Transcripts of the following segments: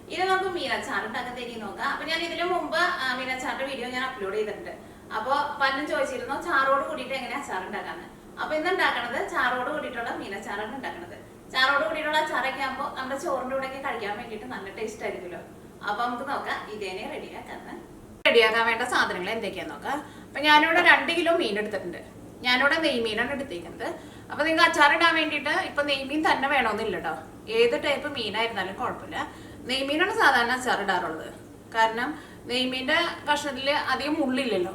ഇനി നമുക്ക് മീനച്ചാർ ഉണ്ടാക്കാൻ തരി നോക്കാം. അപ്പൊ ഞാൻ ഇതിനു മുമ്പ് മീനച്ചാറിന്റെ വീഡിയോ ഞാൻ അപ്ലോഡ് ചെയ്തിട്ടുണ്ട്. അപ്പൊ പലരും ചോദിച്ചിരുന്നു ചാറോട് കൂടിയിട്ട് എങ്ങനെ അച്ചാർ ഉണ്ടാക്കാന്ന്. അപ്പൊ ഇന്ന് ഉണ്ടാക്കണത് ചാറോട് കൂടിയിട്ടുള്ള മീനച്ചാറാണ് ഉണ്ടാക്കുന്നത്. ചാറോട് കൂടിയിട്ടുള്ള അച്ചാറൊക്കെ ആകുമ്പോൾ നമ്മുടെ ചോറിന്റെ കൂടെ ഒക്കെ കഴിക്കാൻ വേണ്ടിയിട്ട് നല്ല ടേസ്റ്റ് ആയിരിക്കുമല്ലോ. അപ്പൊ നമുക്ക് നോക്കാം ഇതേനെ റെഡിയാക്കാന്ന്. റെഡിയാക്കാൻ വേണ്ട സാധനങ്ങൾ എന്തൊക്കെയാന്ന് നോക്കാം. അപ്പൊ ഞാനിവിടെ 2 കിലോ മീൻ എടുത്തിട്ടുണ്ട്. ഞാനിവിടെ നെയ്മീനാണ് എടുത്തേക്കുന്നത്. അപ്പൊ നിങ്ങൾക്ക് അച്ചാറിടാൻ വേണ്ടിയിട്ട് ഇപ്പൊ നെയ്മീൻ തന്നെ വേണമെന്നില്ല കേട്ടോ. ഏത് ടൈപ്പ് മീനായിരുന്നാലും കുഴപ്പമില്ല. നെയ്മീനാണ് സാധാരണ അച്ചാറിടാറുള്ളത്. കാരണം നെയ്മീൻ്റെ കഷ്ണത്തിൽ അധികം മുള്ളില്ലല്ലോ.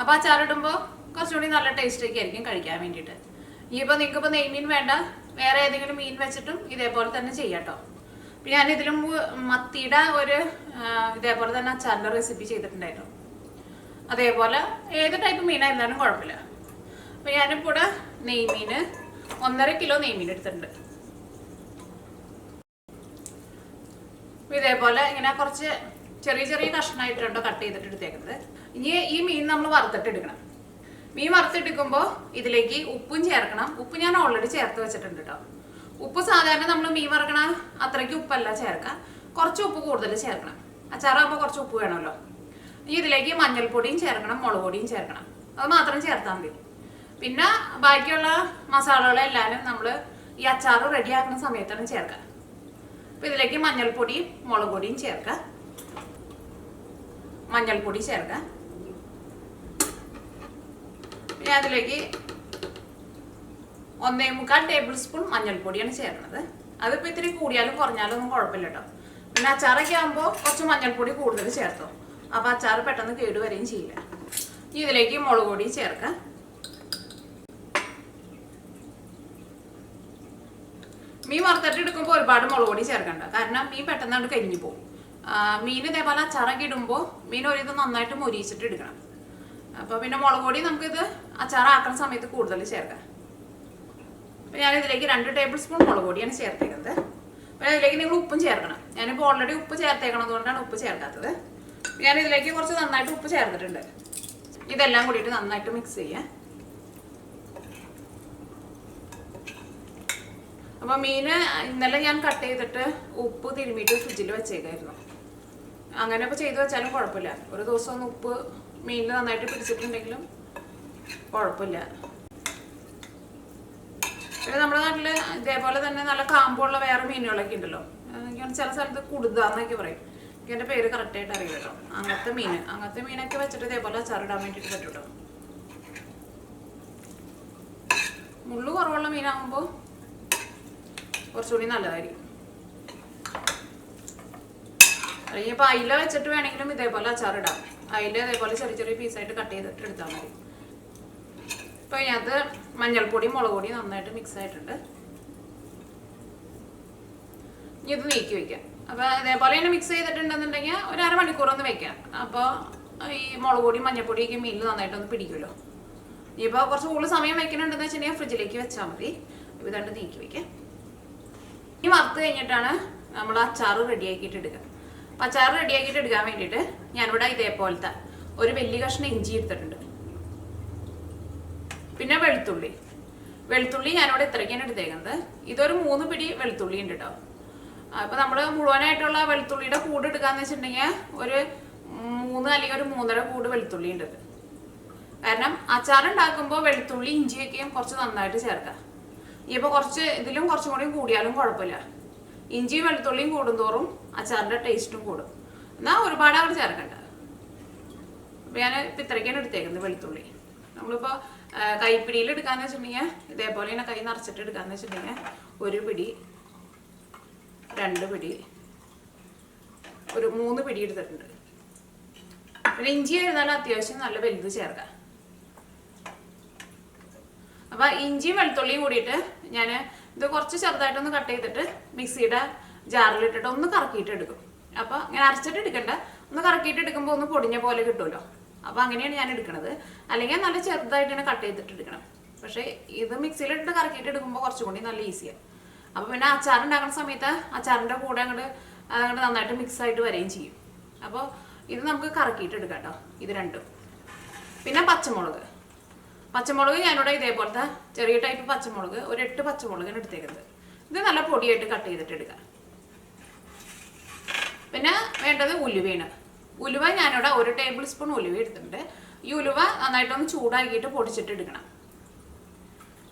അപ്പോൾ അച്ചാറിടുമ്പോൾ കുറച്ചുകൂടി നല്ല ടേസ്റ്റ് ഒക്കെ ആയിരിക്കും കഴിക്കാൻ വേണ്ടിയിട്ട്. ഇനിയിപ്പോൾ നിങ്ങൾക്കിപ്പോൾ നെയ്മീൻ വേണ്ട, വേറെ ഏതെങ്കിലും മീൻ വെച്ചിട്ടും ഇതേപോലെ തന്നെ ചെയ്യാം കേട്ടോ. പിന്നെ ഞാൻ ഇതിലും മത്തിയുടെ ഒരു ഇതേപോലെ തന്നെ അച്ചാറിൻ്റെ റെസിപ്പി ചെയ്തിട്ടുണ്ടായിരുന്നു. അതേപോലെ ഏത് ടൈപ്പ് മീനായിരുന്നാലും കുഴപ്പമില്ല. അപ്പോൾ ഞാനിപ്പോൾ ഇവിടെ നെയ്മീൻ 1.5 കിലോ നെയ്മീൻ എടുത്തിട്ടുണ്ട്. ഇതേപോലെ ഇങ്ങനെ കുറച്ച് ചെറിയ ചെറിയ കഷ്ണമായിട്ടുണ്ടോ കട്ട് ചെയ്തിട്ട് എടുത്തേക്കുന്നത്. ഇനി ഈ മീൻ നമ്മൾ വറുത്തിട്ട് എടുക്കണം. മീൻ വറുത്തെടുക്കുമ്പോൾ ഇതിലേക്ക് ഉപ്പും ചേർക്കണം. ഉപ്പ് ഞാൻ ഓൾറെഡി ചേർത്ത് വെച്ചിട്ടുണ്ട് കേട്ടോ. ഉപ്പ് സാധാരണ നമ്മൾ മീൻ വറുക്കണ അത്രയ്ക്ക് ഉപ്പല്ല ചേർക്കാം, കുറച്ച് ഉപ്പ് കൂടുതൽ ചേർക്കണം. അച്ചാറാകുമ്പോൾ കുറച്ച് ഉപ്പ് വേണമല്ലോ. ഇനി ഇതിലേക്ക് മഞ്ഞൾപ്പൊടിയും ചേർക്കണം, മുളക് പൊടിയും ചേർക്കണം. അത് മാത്രം ചേർത്താൽ മതി. പിന്നെ ബാക്കിയുള്ള മസാലകളെല്ലാവരും നമ്മൾ ഈ അച്ചാർ റെഡിയാക്കുന്ന സമയത്താണ് ചേർക്കുക. അപ്പോൾ ഇതിലേക്ക് മഞ്ഞൾപ്പൊടിയും മുളക് പൊടിയും ചേർക്കുക. മഞ്ഞൾപ്പൊടി ചേർക്കുക. പിന്നെ അതിലേക്ക് 1.25 ടേബിൾ സ്പൂൺ മഞ്ഞൾപ്പൊടിയാണ് ചേർക്കുന്നത്. അതിപ്പോൾ ഇത്തിരി കൂടിയാലും കുറഞ്ഞാലും ഒന്നും കുഴപ്പമില്ല കേട്ടോ. പിന്നെ അച്ചാറൊക്കെ ആകുമ്പോൾ കുറച്ച് മഞ്ഞൾപ്പൊടി കൂടുതൽ ചേർത്തോ. അപ്പോൾ അച്ചാർ പെട്ടെന്ന് കേടുവരികയും ചെയ്യില്ല. ഇതിലേക്ക് മുളക് പൊടി ചേർക്കുക. മീൻ വറുത്തിട്ട് എടുക്കുമ്പോൾ ഒരുപാട് മുളക് പൊടി ചേർക്കണ്ട. കാരണം മീൻ പെട്ടെന്ന് കരിഞ്ഞു പോകും. മീൻ ഇതേപോലെ അച്ചാറൊക്കെ ഇടുമ്പോൾ മീൻ ഒരിത് നന്നായിട്ട് മൊരിയിച്ചിട്ട് എടുക്കണം. അപ്പോൾ പിന്നെ മുളക് പൊടി നമുക്കിത് അച്ചാറാക്കുന്ന സമയത്ത് കൂടുതൽ ചേർക്കാം. അപ്പോൾ ഞാനിതിലേക്ക് 2 ടേബിൾ സ്പൂൺ മുളക് പൊടിയാണ് ചേർത്തേക്കുന്നത്. അപ്പോൾ അതിലേക്ക് നിങ്ങൾ ഉപ്പും ചേർക്കണം. ഞാനിപ്പോൾ ഓൾറെഡി ഉപ്പ് ചേർത്തേക്കണത് കൊണ്ടാണ് ഉപ്പ് ചേർക്കാത്തത്. ഞാനിതിലേക്ക് കുറച്ച് നന്നായിട്ട് ഉപ്പ് ചേർത്തിട്ടുണ്ട്. ഇതെല്ലാം കൂടിയിട്ട് നന്നായിട്ട് മിക്സ് ചെയ്യാം. അപ്പോൾ മീൻ ഇന്നലെ ഞാൻ കട്ട് ചെയ്തിട്ട് ഉപ്പ് തിരുമ്മിയിട്ട് ഫ്രിഡ്ജിൽ വെച്ചേക്കായിരുന്നു. അങ്ങനെ ഇപ്പോൾ ചെയ്ത് വെച്ചാലും കുഴപ്പമില്ല. ഒരു ദിവസം ഒന്ന് ഉപ്പ് മീനിൽ നന്നായിട്ട് പിടിച്ചിട്ടുണ്ടെങ്കിലും കുഴപ്പമില്ല. പിന്നെ നമ്മുടെ നാട്ടിൽ ഇതേപോലെ തന്നെ നല്ല കാമ്പുള്ള വേറെ മീനുകളൊക്കെ ഉണ്ടല്ലോ. ചില സ്ഥലത്ത് കുടുതാന്നൊക്കെ പറയും. എനിക്ക് എൻ്റെ പേര് കറക്റ്റായിട്ട് അറിയില്ല കേട്ടോ. അങ്ങനത്തെ മീനൊക്കെ വെച്ചിട്ട് ഇതേപോലെ അച്ചാറിടാൻ വേണ്ടിയിട്ട് പറ്റും കേട്ടോ. മുള്ളു കുറവുള്ള മീനാകുമ്പോൾ കുറച്ചുകൂടി നല്ലതായിരിക്കും. അല്ലെങ്കിൽ ഇപ്പോൾ അയില വെച്ചിട്ട് വേണമെങ്കിലും ഇതേപോലെ അച്ചാറിടാം. അയില ഇതേപോലെ ചെറിയ ചെറിയ പീസായിട്ട് കട്ട് ചെയ്തിട്ട് എടുത്താൽ മതി. ഇപ്പോൾ ഇതിനകത്ത് മഞ്ഞൾപ്പൊടിയും മുളക് പൊടിയും നന്നായിട്ട് മിക്സ് ആയിട്ടുണ്ട്. ഇനി ഇത് നീക്കി വയ്ക്കാം. അപ്പോൾ ഇതേപോലെ തന്നെ മിക്സ് ചെയ്തിട്ടുണ്ടെന്നുണ്ടെങ്കിൽ ഒരു അരമണിക്കൂറൊന്ന് വെക്കാം. അപ്പോൾ ഈ മുളക് പൊടിയും മഞ്ഞൾപ്പൊടിയൊക്കെ മീനിൽ നന്നായിട്ടൊന്ന് പിടിക്കുമല്ലോ. ഇനിയിപ്പോൾ കുറച്ച് കൂടുതൽ സമയം വെക്കണമെന്ന് വെച്ചിട്ടുണ്ടെങ്കിൽ ഫ്രിഡ്ജിലേക്ക് വെച്ചാൽ മതി. ഇതായിട്ട് നീക്കി വയ്ക്കാം. ഈ വറുത്ത് കഴിഞ്ഞിട്ടാണ് നമ്മൾ അച്ചാർ റെഡിയാക്കിയിട്ട് എടുക്കുക. അപ്പം അച്ചാർ റെഡിയാക്കിയിട്ട് എടുക്കാൻ വേണ്ടിയിട്ട് ഞാനിവിടെ ഇതേപോലത്തെ ഒരു വലിയ കഷ്ണം ഇഞ്ചി എടുത്തിട്ടുണ്ട്. പിന്നെ വെളുത്തുള്ളി ഞാനിവിടെ ഇത്രയ്ക്കാണ് എടുത്തേക്കുന്നത്. ഇതൊരു 3 പിടി വെളുത്തുള്ളി ഉണ്ട് കേട്ടോ. അപ്പോൾ നമ്മൾ മുഴുവനായിട്ടുള്ള വെളുത്തുള്ളിയുടെ കൂട് എടുക്കാന്ന് വെച്ചിട്ടുണ്ടെങ്കിൽ ഒരു 3 അല്ലെങ്കിൽ ഒരു 3.5 കൂട് വെളുത്തുള്ളി ഉണ്ട്. കാരണം അച്ചാർ ഉണ്ടാക്കുമ്പോൾ വെളുത്തുള്ളി ഇഞ്ചിയൊക്കെയും കുറച്ച് നന്നായിട്ട് ചേർക്കാം. ഇപ്പോൾ ഇതിലും കുറച്ചും കൂടി കൂടിയാലും കുഴപ്പമില്ല. ഇഞ്ചിയും വെളുത്തുള്ളിയും കൂടുന്തോറും അച്ചാറിൻ്റെ ടേസ്റ്റും കൂടും. എന്നാൽ ഒരുപാട് അവിടെ ചേർക്കണ്ട. അപ്പോൾ ഞാൻ ഇപ്പം ഇത്രയ്ക്കാണ് എടുത്തേക്കുന്നത് വെളുത്തുള്ളി. നമ്മളിപ്പോൾ കൈപ്പിടിയിൽ എടുക്കാന്ന് വെച്ചിട്ടുണ്ടെങ്കിൽ ഇതേപോലെ തന്നെ കൈ നിറച്ചിട്ട് എടുക്കാന്ന് വെച്ചിട്ടുണ്ടെങ്കിൽ 1 പിടി 2 പിടി ഒരു 3 പിടി എടുത്തിട്ടുണ്ട്. പിന്നെ ഇഞ്ചി ആയിരുന്നാലും അത്യാവശ്യം നല്ല വലുത് ചേർക്കാം. അപ്പോൾ ഇഞ്ചിയും വെളുത്തുള്ളിയും കൂടിയിട്ട് ഞാൻ ഇത് കുറച്ച് ചെറുതായിട്ടൊന്ന് കട്ട് ചെയ്തിട്ട് മിക്സിയുടെ ജാറിലിട്ടിട്ട് ഒന്ന് കറക്കിയിട്ട് എടുക്കും. അപ്പോൾ ഇങ്ങനെ അരച്ചിട്ട് എടുക്കണ്ട, ഒന്ന് കറക്കിയിട്ട് എടുക്കുമ്പോൾ ഒന്ന് പൊടിഞ്ഞ പോലെ കിട്ടുമല്ലോ. അപ്പോൾ അങ്ങനെയാണ് ഞാൻ എടുക്കുന്നത്. അല്ലെങ്കിൽ നല്ല ചെറുതായിട്ട് തന്നെ കട്ട് ചെയ്തിട്ട് എടുക്കണം. പക്ഷേ ഇത് മിക്സിയിലിട്ടിട്ട് കറക്കിയിട്ട് എടുക്കുമ്പോൾ കുറച്ചും കൂടി നല്ല ഈസിയാണ്. അപ്പോൾ പിന്നെ അച്ചാറുണ്ടാക്കുന്ന സമയത്ത് അച്ചാറിൻ്റെ കൂടെ അങ്ങോട്ട് നന്നായിട്ട് മിക്സ് ആയിട്ട് വരികയും ചെയ്യും. അപ്പോൾ ഇത് നമുക്ക് കറക്കിയിട്ട് എടുക്കാം കേട്ടോ. ഇത് രണ്ടും. പിന്നെ പച്ചമുളക് ഞാനിവിടെ ഇതേപോലത്തെ ചെറിയ ടൈപ്പ് പച്ചമുളക് ഒരു 8 പച്ചമുളകാണ് എടുത്തേക്കുന്നത്. ഇത് നല്ല പൊടിയായിട്ട് കട്ട് ചെയ്തിട്ട് എടുക്കാം. പിന്നെ വേണ്ടത് ഉലുവയാണ്. ഉലുവ ഞാനിവിടെ 1 ടേബിൾ സ്പൂൺ ഉലുവ എടുത്തിട്ടുണ്ട്. ഈ ഉലുവ നന്നായിട്ടൊന്ന് ചൂടാക്കിയിട്ട് പൊടിച്ചിട്ട് എടുക്കണം.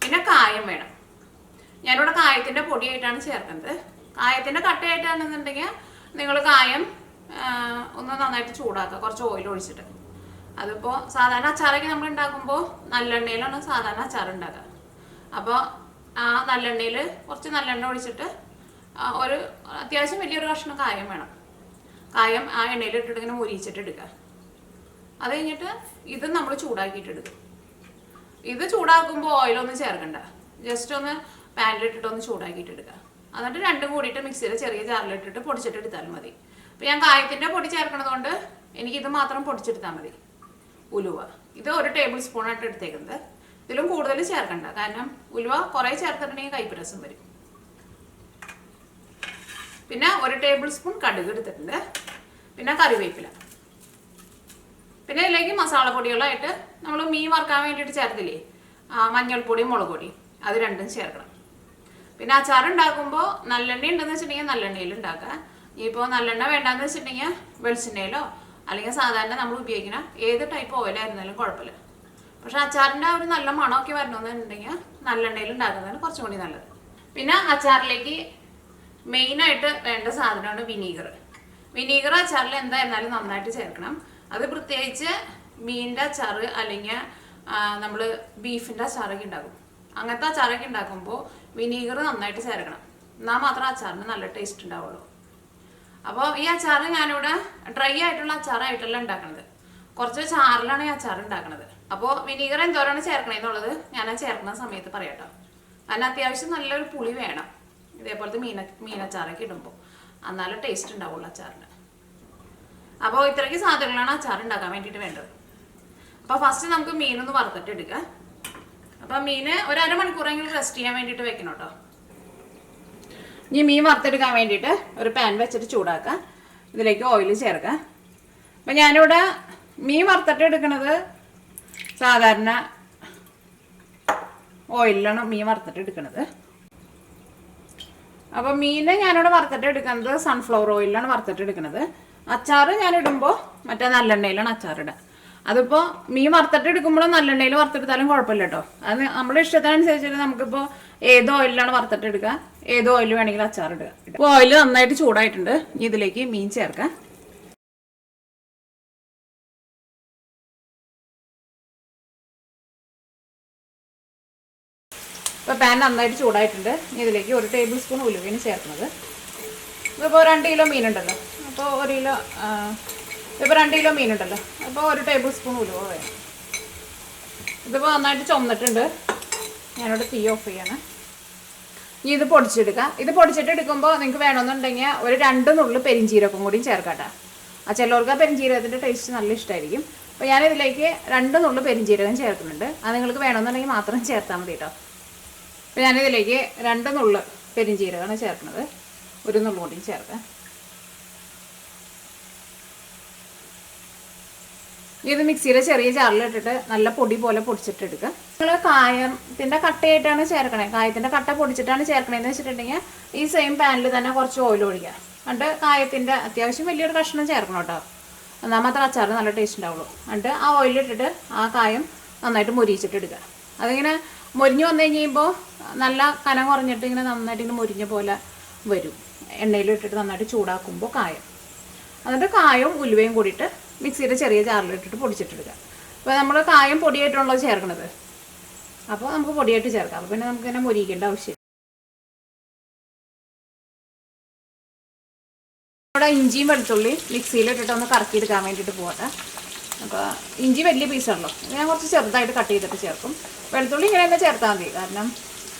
പിന്നെ കായം വേണം. ഞാനിവിടെ കായത്തിൻ്റെ പൊടിയായിട്ടാണ് ചേർക്കുന്നത്. കായത്തിൻ്റെ കട്ടയായിട്ടാണെന്നുണ്ടെങ്കിൽ നിങ്ങൾ കായം ഒന്ന് നന്നായിട്ട് ചൂടാക്കുക, കുറച്ച് ഓയിൽ ഒഴിച്ചിട്ട്. അതിപ്പോൾ സാധാരണ അച്ചാറൊക്കെ നമ്മൾ ഉണ്ടാക്കുമ്പോൾ നല്ലെണ്ണയിലാണ് സാധാരണ അച്ചാർ ഉണ്ടാക്കുക. അപ്പോൾ ആ നല്ലെണ്ണയിൽ കുറച്ച് നല്ലെണ്ണ ഒഴിച്ചിട്ട് ഒരു അത്യാവശ്യം വലിയൊരു കഷ്ണം കായം വേണം. കായം ആ എണ്ണയിൽ ഇട്ടിട്ട് ഇങ്ങനെ മുരിച്ചിട്ട് എടുക്കുക. അത് കഴിഞ്ഞിട്ട് ഇത് നമ്മൾ ചൂടാക്കിയിട്ട് എടുക്കും. ഇത് ചൂടാക്കുമ്പോൾ ഓയിലൊന്നും ചേർക്കണ്ട, ജസ്റ്റ് ഒന്ന് പാനിലിട്ടിട്ടൊന്ന് ചൂടാക്കിയിട്ട് എടുക്കുക. എന്നിട്ട് രണ്ടും കൂടിയിട്ട് മിക്സിയിൽ ചെറിയ ജാറിലിട്ടിട്ട് പൊടിച്ചിട്ട് എടുത്താലും മതി. അപ്പോൾ ഞാൻ കായത്തിൻ്റെ പൊടി ചേർക്കണത് കൊണ്ട് എനിക്കിത് മാത്രം പൊടിച്ചെടുത്താൽ മതി. ഉലുവ ഇത് 1 ടേബിൾ സ്പൂണായിട്ട് എടുത്തേക്കുന്നത്. ഇതിലും കൂടുതൽ ചേർക്കണ്ട, കാരണം ഉലുവ കുറേ ചേർത്തിട്ടുണ്ടെങ്കിൽ കയ്പ്പ് രസം വരും. പിന്നെ 1 ടേബിൾ സ്പൂൺ കടുക് എടുത്തിട്ടുണ്ട്. പിന്നെ കറിവേപ്പില. പിന്നെ ഇതിലേക്ക് മസാലപ്പൊടികളായിട്ട് നമ്മൾ മീൻ വറുക്കാൻ വേണ്ടിയിട്ട് ചേർത്തില്ലേ, മഞ്ഞൾപ്പൊടി, മുളക് പൊടി, അത് രണ്ടും ചേർക്കണം. പിന്നെ അച്ചാർ ഉണ്ടാക്കുമ്പോൾ നല്ലെണ്ണ ഉണ്ടെന്ന് വെച്ചിട്ടുണ്ടെങ്കിൽ നല്ലെണ്ണയിൽ ഉണ്ടാക്കുക. ഇപ്പോൾ നല്ലെണ്ണ വേണ്ടാന്ന് വെച്ചിട്ടുണ്ടെങ്കിൽ വെളിച്ചെണ്ണയിലോ അല്ലെങ്കിൽ സാധാരണ നമ്മൾ ഉപയോഗിക്കുന്ന ഏത് ടൈപ്പ് ഓയിലായിരുന്നാലും കുഴപ്പമില്ല. പക്ഷെ അച്ചാറിൻ്റെ ഒരു നല്ല മണമൊക്കെ വരണമെന്നുണ്ടെങ്കിൽ നല്ലെണ്ണയിൽ ഉണ്ടാക്കുന്നതാണ് കുറച്ചും കൂടി നല്ലത്. പിന്നെ അച്ചാറിലേക്ക് മെയിനായിട്ട് വേണ്ട സാധനമാണ് വിനീഗർ. വിനീഗർ അച്ചാറിൽ എന്തായിരുന്നാലും നന്നായിട്ട് ചേർക്കണം. അത് പ്രത്യേകിച്ച് മീനിൻ്റെ അച്ചാർ അല്ലെങ്കിൽ നമ്മൾ ബീഫിൻ്റെ അച്ചാറൊക്കെ ഉണ്ടാക്കും. അങ്ങനത്തെ അച്ചാറൊക്കെ ഉണ്ടാക്കുമ്പോൾ വിനീഗർ നന്നായിട്ട് ചേർക്കണം, എന്നാൽ മാത്രം അച്ചാറിന് നല്ല ടേസ്റ്റ് ഉണ്ടാവുള്ളൂ. അപ്പോൾ ഈ അച്ചാർ ഞാനിവിടെ ഡ്രൈ ആയിട്ടുള്ള അച്ചാറായിട്ടല്ല ഉണ്ടാക്കുന്നത്, കുറച്ച് ചാറിലാണ് ഈ അച്ചാർ ഉണ്ടാക്കുന്നത്. അപ്പോൾ വിനീഗർ എന്തോരാണ് ചേർക്കണേന്നുള്ളത് ഞാൻ ചേർക്കുന്ന സമയത്ത് പറയാട്ടോ. അതിന് അത്യാവശ്യം നല്ലൊരു പുളി വേണം, ഇതേപോലത്തെ മീനച്ചാറൊക്കെ ഇടുമ്പോൾ, എന്നാലും ടേസ്റ്റ് ഉണ്ടാവുള്ളൂ അച്ചാറിന്. അപ്പോൾ ഇത്രയ്ക്ക് സാധനങ്ങളാണ് അച്ചാർ ഉണ്ടാക്കാൻ വേണ്ടിയിട്ട് വേണ്ടത്. അപ്പോൾ ഫസ്റ്റ് നമുക്ക് മീനൊന്ന് വറുത്തിട്ട് എടുക്കാം. അപ്പം മീന് ഒരു അരമണിക്കൂറെങ്കിലും റെസ്റ്റ് ചെയ്യാൻ വേണ്ടിയിട്ട് വെക്കണം കേട്ടോ. ഇനി മീൻ വറുത്തെടുക്കാൻ വേണ്ടിയിട്ട് ഒരു പാൻ വെച്ചിട്ട് ചൂടാക്കുക. ഇതിലേക്ക് ഓയിൽ ചേർക്കുക. അപ്പം ഞാനിവിടെ മീൻ വറുത്തിട്ട് എടുക്കുന്നത് സാധാരണ ഓയിലാണ് മീൻ വറുത്തിട്ട് എടുക്കുന്നത്. അപ്പം മീൻ ഞാനിവിടെ വറുത്തിട്ട് എടുക്കുന്നത് സൺഫ്ലവർ ഓയിലാണ് വറുത്തിട്ട് എടുക്കുന്നത്. അച്ചാർ ഞാനിടുമ്പോൾ മറ്റേ നല്ലെണ്ണയിലാണ് അച്ചാറിടുക. അതിപ്പോൾ മീൻ വറുത്തിട്ട് എടുക്കുമ്പോഴും നല്ലെണ്ണയിൽ വറുത്തെടുത്താലും കുഴപ്പമില്ല കേട്ടോ. അത് നമ്മുടെ ഇഷ്ടത്തിനനുസരിച്ചിട്ട് നമുക്കിപ്പോൾ ഏത് ഓയിലാണ് വറുത്തിട്ട് എടുക്കുക, ഏത് ഓയിൽ വേണമെങ്കിലും അച്ചാർ ഇടുക. ഇപ്പോൾ ഓയിൽ നന്നായിട്ട് ചൂടായിട്ടുണ്ട്. ഇതിലേക്ക് മീൻ ചേർക്കാം. ഇപ്പോൾ പാൻ നന്നായിട്ട് ചൂടായിട്ടുണ്ട്. ഇതിലേക്ക് 1 ടേബിൾ സ്പൂൺ ഉലുവയാണ് ചേർക്കുന്നത്. ഇതിപ്പോൾ 2 കിലോ മീനുണ്ടല്ലോ, അപ്പോൾ 1 കിലോ ഇപ്പോൾ 2 കിലോ മീനുണ്ടല്ലോ, അപ്പോൾ 1 ടേബിൾ സ്പൂൺ ഉലുവ വേണം. ഇതിപ്പോൾ നന്നായിട്ട് ചുമന്നിട്ടുണ്ട്. ഞാനിവിടെ തീ ഓഫ് ചെയ്യാണ്. ഇനി ഇത് പൊടിച്ചെടുക്കാം. ഇത് പൊടിച്ചിട്ട് എടുക്കുമ്പോൾ നിങ്ങൾക്ക് വേണമെന്നുണ്ടെങ്കിൽ ഒരു 2 നുള്ളു പെരിഞ്ചീരകം കൂടിയും ചേർക്കാട്ടെ. ചിലവർക്ക് ആ പെരിഞ്ചീരകത്തിൻ്റെ ടേസ്റ്റ് നല്ല ഇഷ്ടമായിരിക്കും. അപ്പോൾ ഞാനിതിലേക്ക് 2 നുള്ളു പെരിഞ്ചീരകം ചേർക്കുന്നുണ്ട്. അത് നിങ്ങൾക്ക് വേണമെന്നുണ്ടെങ്കിൽ മാത്രം ചേർത്താൽ മതി കേട്ടോ. അപ്പോൾ ഞാനിതിലേക്ക് 2 നുള്ളു പെരിഞ്ചീരകമാണ് ചേർക്കുന്നത്. 1 നുള്ളു കൂടിയും ചേർക്കാം. ഇത് മിക്സിയിലെ ചെറിയ ജാറിലിട്ടിട്ട് നല്ല പൊടി പോലെ പൊടിച്ചിട്ടെടുക്കുക. നിങ്ങൾ കായത്തിൻ്റെ കട്ടയായിട്ടാണ് ചേർക്കണേ, കായത്തിൻ്റെ കട്ട പൊടിച്ചിട്ടാണ് ചേർക്കണേന്ന് വെച്ചിട്ടുണ്ടെങ്കിൽ ഈ സെയിം പാനിൽ തന്നെ കുറച്ച് ഓയിൽ ഒഴിക്കുക. എന്നിട്ട് കായത്തിൻ്റെ അത്യാവശ്യം വലിയൊരു കഷ്ണം ചേർക്കണം കേട്ടോ, എന്നാൽ മാത്രം അച്ചാർ നല്ല ടേസ്റ്റ് ഉണ്ടാവുള്ളൂ. എന്നിട്ട് ആ ഓയിലിട്ടിട്ട് ആ കായം നന്നായിട്ട് മൊരിച്ചിട്ടെടുക്കുക. അതിങ്ങനെ മൊരിഞ്ഞ് വന്നു കഴിയുമ്പോൾ നല്ല കനം കുറഞ്ഞിട്ട് ഇങ്ങനെ നന്നായിട്ട് ഇങ്ങനെ മൊരിഞ്ഞ പോലെ വരും. എണ്ണയിലിട്ടിട്ട് നന്നായിട്ട് ചൂടാക്കുമ്പോൾ കായം, എന്നിട്ട് കായവും ഉലുവയും കൂടിയിട്ട് മിക്സിയുടെ ചെറിയ ജാറിലിട്ടിട്ട് പൊടിച്ചിട്ടെടുക്കുക. അപ്പോൾ നമ്മൾ കായം പൊടിയായിട്ടുള്ളത് ചേർക്കണത്, അപ്പോൾ നമുക്ക് പൊടിയായിട്ട് ചേർക്കാം. അപ്പോൾ പിന്നെ നമുക്ക് ഇങ്ങനെ മൊരിക്കേണ്ട ആവശ്യം. ഇവിടെ ഇഞ്ചിയും വെളുത്തുള്ളി മിക്സിയിലിട്ടിട്ട് ഒന്ന് കറക്കിയെടുക്കാൻ വേണ്ടിയിട്ട് പോകട്ടെ. അപ്പോൾ ഇഞ്ചി വലിയ പീസാണല്ലോ, ഞാൻ കുറച്ച് ചെറുതായിട്ട് കട്ട് ചെയ്തിട്ട് ചേർക്കും. വെളുത്തുള്ളി ഇങ്ങനെ തന്നെ ചേർത്താൽ മതി, കാരണം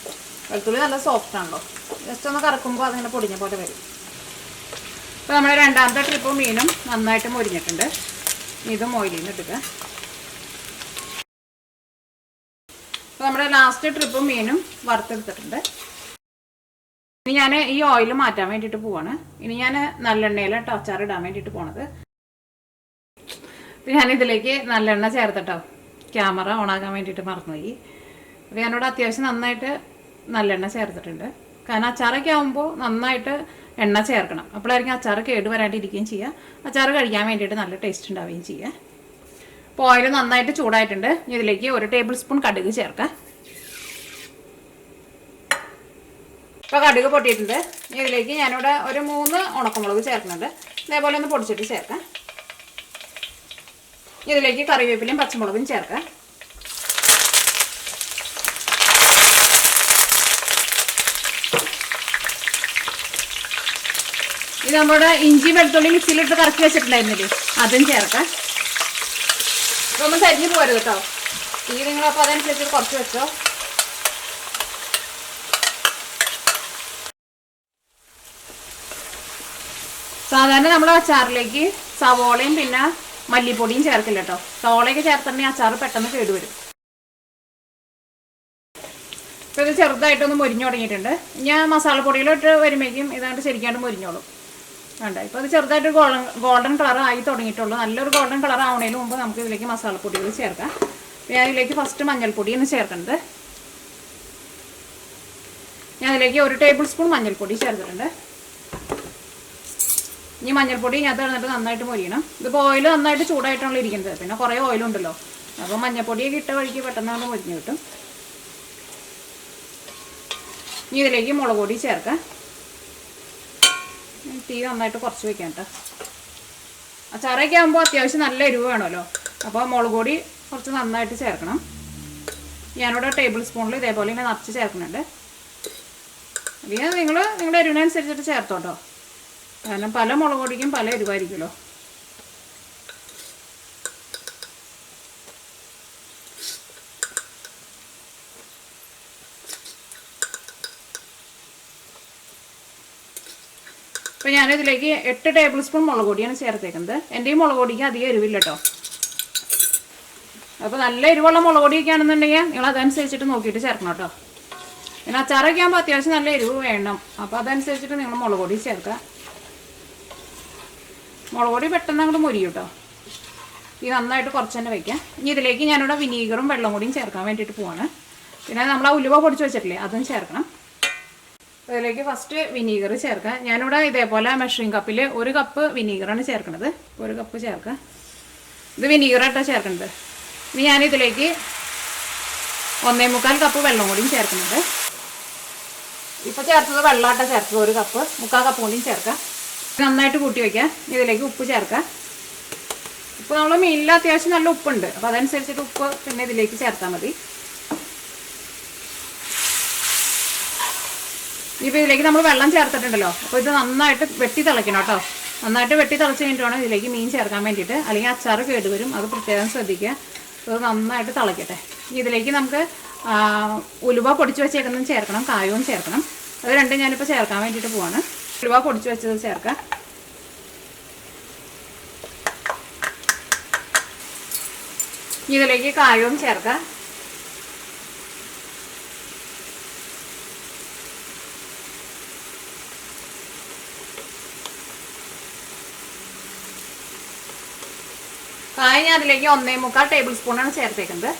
വെളുത്തുള്ളി നല്ല സോഫ്റ്റ് ആണല്ലോ. ജസ്റ്റ് ഒന്ന് കറക്കുമ്പോൾ അതിങ്ങനെ പൊടിഞ്ഞ പോലെ വരും. അപ്പോൾ നമ്മുടെ രണ്ടാമത്തെ ട്രിപ്പ് മീനും നന്നായിട്ട് മൊരിഞ്ഞിട്ടുണ്ട്. ഇതും ഓയിലിൽ നിന്ന് എടുക്കുക. അപ്പോൾ നമ്മുടെ ലാസ്റ്റ് ട്രിപ്പ് മീനും വറുത്തെടുത്തിട്ടുണ്ട്. ഇനി ഞാൻ ഈ ഓയിൽ മാറ്റാൻ വേണ്ടിയിട്ട് പോവാണ്. ഇനി ഞാൻ നല്ലെണ്ണയിൽ അച്ചാർ ഇടാൻ വേണ്ടിയിട്ട് പോണത്. അപ്പോൾ ഞാനിതിലേക്ക് നല്ലെണ്ണ ചേർത്തിട്ടോ, ക്യാമറ ഓണാക്കാൻ വേണ്ടിയിട്ട് മറന്നുപോയി. അപ്പോൾ ഞാനിവിടെ അത്യാവശ്യം നന്നായിട്ട് നല്ലെണ്ണ ചേർത്തിട്ടുണ്ട്. കാരണം അച്ചാറൊക്കെ ആകുമ്പോൾ നന്നായിട്ട് എണ്ണ ചേർക്കണം. അപ്പോഴായിരിക്കും അച്ചാർ കേട് വരാണ്ടിരിക്കുകയും ചെയ്യുക, അച്ചാർ കഴിക്കാൻ വേണ്ടിയിട്ട് നല്ല ടേസ്റ്റ് ഉണ്ടാവുകയും ചെയ്യുക. അപ്പോൾ ഓയിൽ നന്നായിട്ട് ചൂടായിട്ടുണ്ട്. ഇതിലേക്ക് 1 ടേബിൾ സ്പൂൺ കടുക് ചേർക്കാം. ഇപ്പോൾ കടുക് പൊട്ടിയിട്ടുണ്ട്. ഇതിലേക്ക് ഞാനിവിടെ ഒരു 3 ഉണക്കമുളക് ചേർക്കുന്നുണ്ട്. ഇതേപോലെ ഒന്ന് പൊടിച്ചിട്ട് ചേർക്കാം. ഇതിലേക്ക് കറിവേപ്പിലയും പച്ചമുളകും ചേർക്കാം. ഇത് നമ്മുടെ ഇഞ്ചി വെളുത്തുള്ളി മിക്സിയിലിട്ട് കറക്കി വെച്ചിട്ടുണ്ടായിരുന്നില്ലേ, അതും ചേർക്കാം. ഇതൊന്നും കരിഞ്ഞു പോരുത് കേട്ടോ. ഈ നിങ്ങളപ്പോൾ അതനുസരിച്ച് കുറച്ച് വെച്ചോ. സാധാരണ നമ്മൾ അച്ചാറിലേക്ക് സവോളയും പിന്നെ മല്ലിപ്പൊടിയും ചേർക്കില്ല കേട്ടോ. സവോളയൊക്കെ ചേർത്തിട്ടുണ്ടെങ്കിൽ അച്ചാർ പെട്ടെന്ന് കേടുവരും. ഇപ്പോൾ ഇത് ചെറുതായിട്ടൊന്ന് മൊരിഞ്ഞു തുടങ്ങിയിട്ടുണ്ട്. ഞാൻ മസാലപ്പൊടിയിലിട്ട് വരുമ്പോഴേക്കും ഇതാണ്ട് ശരിക്കാണ്ട് മൊരിഞ്ഞോളും. വേണ്ട, ഇപ്പോൾ അത് ചെറുതായിട്ട് ഗോൾഡൻ കളർ ആയി തുടങ്ങിയിട്ടുള്ളൂ. നല്ലൊരു ഗോൾഡൻ കളർ ആവണതിന് മുമ്പ് നമുക്ക് ഇതിലേക്ക് മസാലപ്പൊടികൾ ചേർക്കാം. ഞാൻ ഇതിലേക്ക് ഫസ്റ്റ് മഞ്ഞൾപ്പൊടിയാണ് ചേർക്കുന്നത്. ഞാൻ അതിലേക്ക് 1 ടേബിൾ സ്പൂൺ മഞ്ഞൾപ്പൊടി ചേർത്തിട്ടുണ്ട്. ഇനി മഞ്ഞൾപ്പൊടി ഞാൻ തന്നിട്ട് നന്നായിട്ട് മൊരിയണം. ഇതിപ്പോൾ ഓയിൽ നന്നായിട്ട് ചൂടായിട്ടാണല്ലോ ഇരിക്കുന്നത്, പിന്നെ കുറേ ഓയിലുണ്ടല്ലോ. അപ്പോൾ മഞ്ഞൾപ്പൊടിയൊക്കെ ഇട്ട വഴിക്ക് പെട്ടെന്ന് മൊരിഞ്ഞ് കിട്ടും. ഇനി ഇതിലേക്ക് മുളക് പൊടി ചേർക്കാം. തീ നന്നായിട്ട് കുറച്ച് വെക്കാം കേട്ടോ. അച്ചാറൊക്കെ ആകുമ്പോൾ അത്യാവശ്യം നല്ല എരിവ് വേണമല്ലോ. അപ്പോൾ മുളക് പൊടി കുറച്ച് നന്നായിട്ട് ചേർക്കണം. ഞാനിവിടെ ടേബിൾ സ്പൂണിൽ ഇതേപോലെ ഇങ്ങനെ നിറച്ച് ചേർക്കുന്നുണ്ട്. അല്ലെങ്കിൽ നിങ്ങൾ നിങ്ങളുടെ എരിവിനനുസരിച്ചിട്ട് ചേർത്തോട്ടോ. കാരണം പല മുളക് പൊടിക്കും പല എരിവായിരിക്കുമല്ലോ. അപ്പോൾ ഞാനിതിലേക്ക് 8 ടേബിൾ സ്പൂൺ മുളക് പൊടിയാണ് ചേർത്തേക്കുന്നത്. എൻ്റെ ഈ മുളക് പൊടിക്ക് അധികം എരിവില്ല കേട്ടോ. അപ്പോൾ നല്ല എരിവുള്ള മുളക് പൊടിയൊക്കെ ആണെന്നുണ്ടെങ്കിൽ നിങ്ങൾ അതനുസരിച്ചിട്ട് നോക്കിയിട്ട് ചേർക്കണം കേട്ടോ. പിന്നെ അച്ചാറൊക്കെ ആകുമ്പോൾ അത്യാവശ്യം നല്ല എരിവ് വേണം. അപ്പോൾ അതനുസരിച്ചിട്ട് നിങ്ങൾ മുളക് പൊടി ചേർക്കുക. മുളക് പൊടി പെട്ടെന്ന് അങ്ങോട്ട് മൊരിയും കേട്ടോ. ഇത് നന്നായിട്ട് കുറച്ച് തന്നെ വയ്ക്കാം. ഇനി ഇതിലേക്ക് ഞാനിവിടെ വിനീഗറും വെള്ളം കൂടിയും ചേർക്കാൻ വേണ്ടിയിട്ട് പോവാണ്. പിന്നെ നമ്മൾ ആ ഉലുവ പൊടിച്ച് വെച്ചിട്ടില്ലേ, അതും ചേർക്കണം. അതിലേക്ക് ഫസ്റ്റ് വിനീഗർ ചേർക്കാം. ഞാനിവിടെ ഇതേപോലെ മെഷറിംഗ് കപ്പിൽ 1 കപ്പ് വിനീഗറാണ് ചേർക്കുന്നത്. 1 കപ്പ് ചേർക്കാം. ഇത് വിനീഗറായിട്ടാണ് ചേർക്കുന്നത്. ഇനി ഞാനിതിലേക്ക് 1.25 കപ്പ് വെള്ളം കൂടിയും ചേർക്കുന്നുണ്ട്. ഇപ്പോൾ ചേർത്തത് വെള്ളമായിട്ടാണ് ചേർത്തത്. 1 കപ്പ് 3/4 കപ്പ് കൂടിയും ചേർക്കാം. നന്നായിട്ട് കൂട്ടി വയ്ക്കാം. ഇതിലേക്ക് ഉപ്പ് ചേർക്കാം. ഉപ്പ് നമ്മൾ മീനിൽ അത്യാവശ്യം നല്ല ഉപ്പുണ്ട്. അപ്പോൾ അതനുസരിച്ചിട്ട് ഉപ്പ് പിന്നെ ഇതിലേക്ക് ചേർത്താൽ മതി. ഇപ്പോൾ ഇതിലേക്ക് നമ്മൾ വെള്ളം ചേർത്തിട്ടുണ്ടല്ലോ. അപ്പോൾ ഇത് നന്നായിട്ട് വെട്ടി തിളയ്ക്കണം കേട്ടോ. നന്നായിട്ട് വെട്ടി തിളച്ച് കഴിഞ്ഞിട്ട് വേണം ഇതിലേക്ക് മീൻ ചേർക്കാൻ വേണ്ടിയിട്ട്. അല്ലെങ്കിൽ അച്ചാർ കേടുവരും. അത് പ്രത്യേകം ശ്രദ്ധിക്കുക. അത് നന്നായിട്ട് തിളയ്ക്കട്ടെ. ഇതിലേക്ക് നമുക്ക് ഉലുവ പൊടിച്ച് വെച്ചേക്കുന്നതും ചേർക്കണം, കായവും ചേർക്കണം. അത് രണ്ടും ഞാനിപ്പോൾ ചേർക്കാൻ വേണ്ടിയിട്ട് പോവാണ്. ഉലുവ പൊടിച്ച് വെച്ചത് ചേർക്കാം. ഇതിലേക്ക് കായവും ചേർക്കാം. കായ ഞാൻ അതിലേക്ക് 1.25 ടേബിൾ സ്പൂണാണ് ചേർത്തേക്കുന്നത്.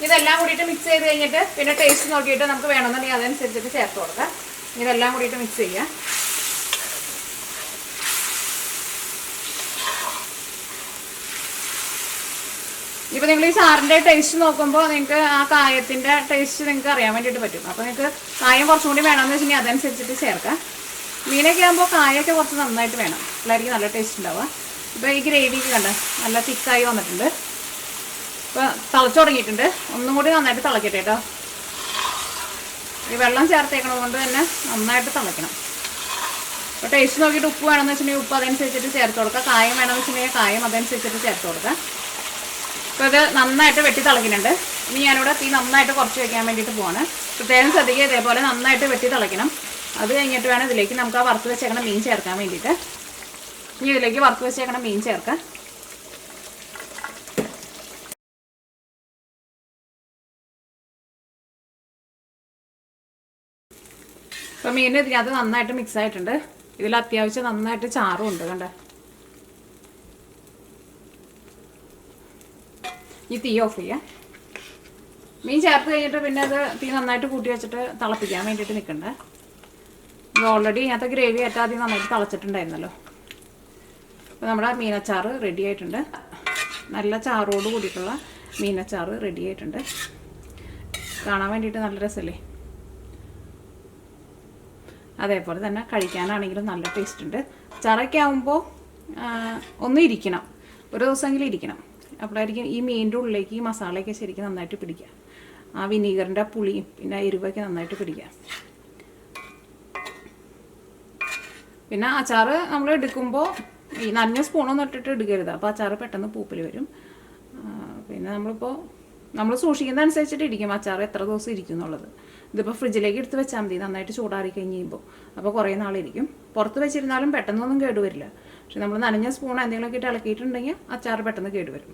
ഇതെല്ലാം കൂടിയിട്ട് മിക്സ് ചെയ്ത് കഴിഞ്ഞിട്ട് പിന്നെ ടേസ്റ്റ് നോക്കിയിട്ട് നമുക്ക് വേണമെന്നുണ്ടെങ്കിൽ അതനുസരിച്ചിട്ട് ചേർത്ത് കൊടുക്കാം. ഇതെല്ലാം കൂടിയിട്ട് മിക്സ് ചെയ്യാം. ഇപ്പോൾ നിങ്ങൾ ഈ ചാറിൻ്റെ ടേസ്റ്റ് നോക്കുമ്പോൾ നിങ്ങൾക്ക് ആ കായത്തിൻ്റെ ടേസ്റ്റ് നിങ്ങൾക്ക് അറിയാൻ വേണ്ടിയിട്ട് പറ്റും. അപ്പോൾ നിങ്ങൾക്ക് കായം കുറച്ചും കൂടി വേണമെന്ന് വെച്ചിട്ടുണ്ടെങ്കിൽ അതനുസരിച്ചിട്ട് ചേർക്കാം. മീനൊക്കെ ആകുമ്പോൾ കായൊക്കെ കുറച്ച് നന്നായിട്ട് വേണം, പിള്ളേർക്ക് നല്ല ടേസ്റ്റ് ഉണ്ടാവുക. ഇപ്പോൾ ഈ ഗ്രേവിക്ക് കണ്ട നല്ല തിക്കായി വന്നിട്ടുണ്ട്. ഇപ്പോൾ തിളച്ച് തുടങ്ങിയിട്ടുണ്ട്. ഒന്നും കൂടി നന്നായിട്ട് തിളക്കട്ടെ കേട്ടോ. ഈ വെള്ളം ചേർത്തേക്കണത് കൊണ്ട് തന്നെ നന്നായിട്ട് തിളയ്ക്കണം. അപ്പോൾ ടേസ്റ്റ് നോക്കിയിട്ട് ഉപ്പ് വേണമെന്ന് വെച്ചിട്ടുണ്ടെങ്കിൽ ഉപ്പ് അതനുസരിച്ചിട്ട് ചേർത്ത് കൊടുക്കുക. കായം വേണമെന്ന് വെച്ചിട്ടുണ്ടെങ്കിൽ കായം അതനുസരിച്ചിട്ട് ചേർത്ത് കൊടുക്കുക. അപ്പോൾ ഇത് നന്നായിട്ട് വെട്ടി തിളയ്ക്കുന്നുണ്ട്. ഇനി ഞാനിവിടെ തീ നന്നായിട്ട് കുറച്ച് വയ്ക്കാൻ വേണ്ടിയിട്ട് പോവാണ്. പ്രത്യേകം ശ്രദ്ധിക്കുക, ഇതേപോലെ നന്നായിട്ട് വെട്ടി തിളയ്ക്കണം. അത് കഴിഞ്ഞിട്ട് വേണം ഇതിലേക്ക് നമുക്ക് ആ വറുത്ത് വെച്ചേക്കണം മീൻ ചേർക്കാൻ വേണ്ടിയിട്ട്. ഇനി ഇതിലേക്ക് വറുത്ത് വെച്ചേക്കണം മീൻ ചേർക്കാം. അപ്പോൾ മീൻ ഇതിനകത്ത് നന്നായിട്ട് മിക്സ് ആയിട്ടുണ്ട്. ഇതിൽ അത്യാവശ്യം നന്നായിട്ട് ചാറും ഉണ്ട് കണ്ടേ. ഈ തീ ഓഫ് ചെയ്യാം. മീൻ ചേർത്ത് കഴിഞ്ഞിട്ട് പിന്നെ അത് തീ നന്നായിട്ട് കൂട്ടി വെച്ചിട്ട് തിളപ്പിക്കാൻ വേണ്ടിയിട്ട് നിൽക്കണ്ടേ. ഇത് ഓൾറെഡി ഇതിനകത്ത് ഗ്രേവി ആയിട്ട് ആദ്യം നന്നായിട്ട് തിളച്ചിട്ടുണ്ടായിരുന്നല്ലോ. അപ്പോൾ നമ്മുടെ മീനച്ചാറ് റെഡി ആയിട്ടുണ്ട്. നല്ല ചാറോട് കൂടിയിട്ടുള്ള മീനച്ചാറ് റെഡി ആയിട്ടുണ്ട്. കാണാൻ വേണ്ടിയിട്ട് നല്ല രസമല്ലേ. അതേപോലെ തന്നെ കഴിക്കാനാണെങ്കിലും നല്ല ടേസ്റ്റ് ഉണ്ട്. അച്ചാറൊക്കെ ആകുമ്പോൾ ഒന്ന് ഇരിക്കണം, ഒരു ദിവസമെങ്കിലും ഇരിക്കണം. അപ്പോഴായിരിക്കും ഈ മീനിൻ്റെ ഉള്ളിലേക്ക് ഈ മസാലയൊക്കെ ശരിക്കും നന്നായിട്ട് പിടിക്കുക. ആ വിനീഗറിൻ്റെ പുളിയും പിന്നെ എരിവൊക്കെ നന്നായിട്ട് പിടിക്കുക. പിന്നെ അച്ചാർ നമ്മൾ എടുക്കുമ്പോൾ ഈ നനഞ്ഞ സ്പൂണൊന്നും ഇട്ടിട്ട് എടുക്കരുത്. അപ്പോൾ അച്ചാർ പെട്ടെന്ന് പൂപ്പിൽ വരും. പിന്നെ നമ്മൾ സൂക്ഷിക്കുന്ന അനുസരിച്ചിട്ട് ഇരിക്കും അച്ചാർ എത്ര ദിവസം ഇരിക്കും എന്നുള്ളത്. ഇതിപ്പോൾ ഫ്രിഡ്ജിലേക്ക് എടുത്ത് വെച്ചാൽ മതി, നന്നായിട്ട് ചൂടാറി കഴിഞ്ഞ് കഴിയുമ്പോൾ. അപ്പോൾ കുറേ നാളിരിക്കും. പുറത്ത് വെച്ചിരുന്നാലും പെട്ടെന്നൊന്നും കേടുവരില്ല. പക്ഷെ നമ്മൾ നനഞ്ഞ സ്പൂൺ എന്തെങ്കിലുമൊക്കെ ഇട്ട് ഇളക്കിയിട്ടുണ്ടെങ്കിൽ അച്ചാർ പെട്ടെന്ന് കേടുവരും.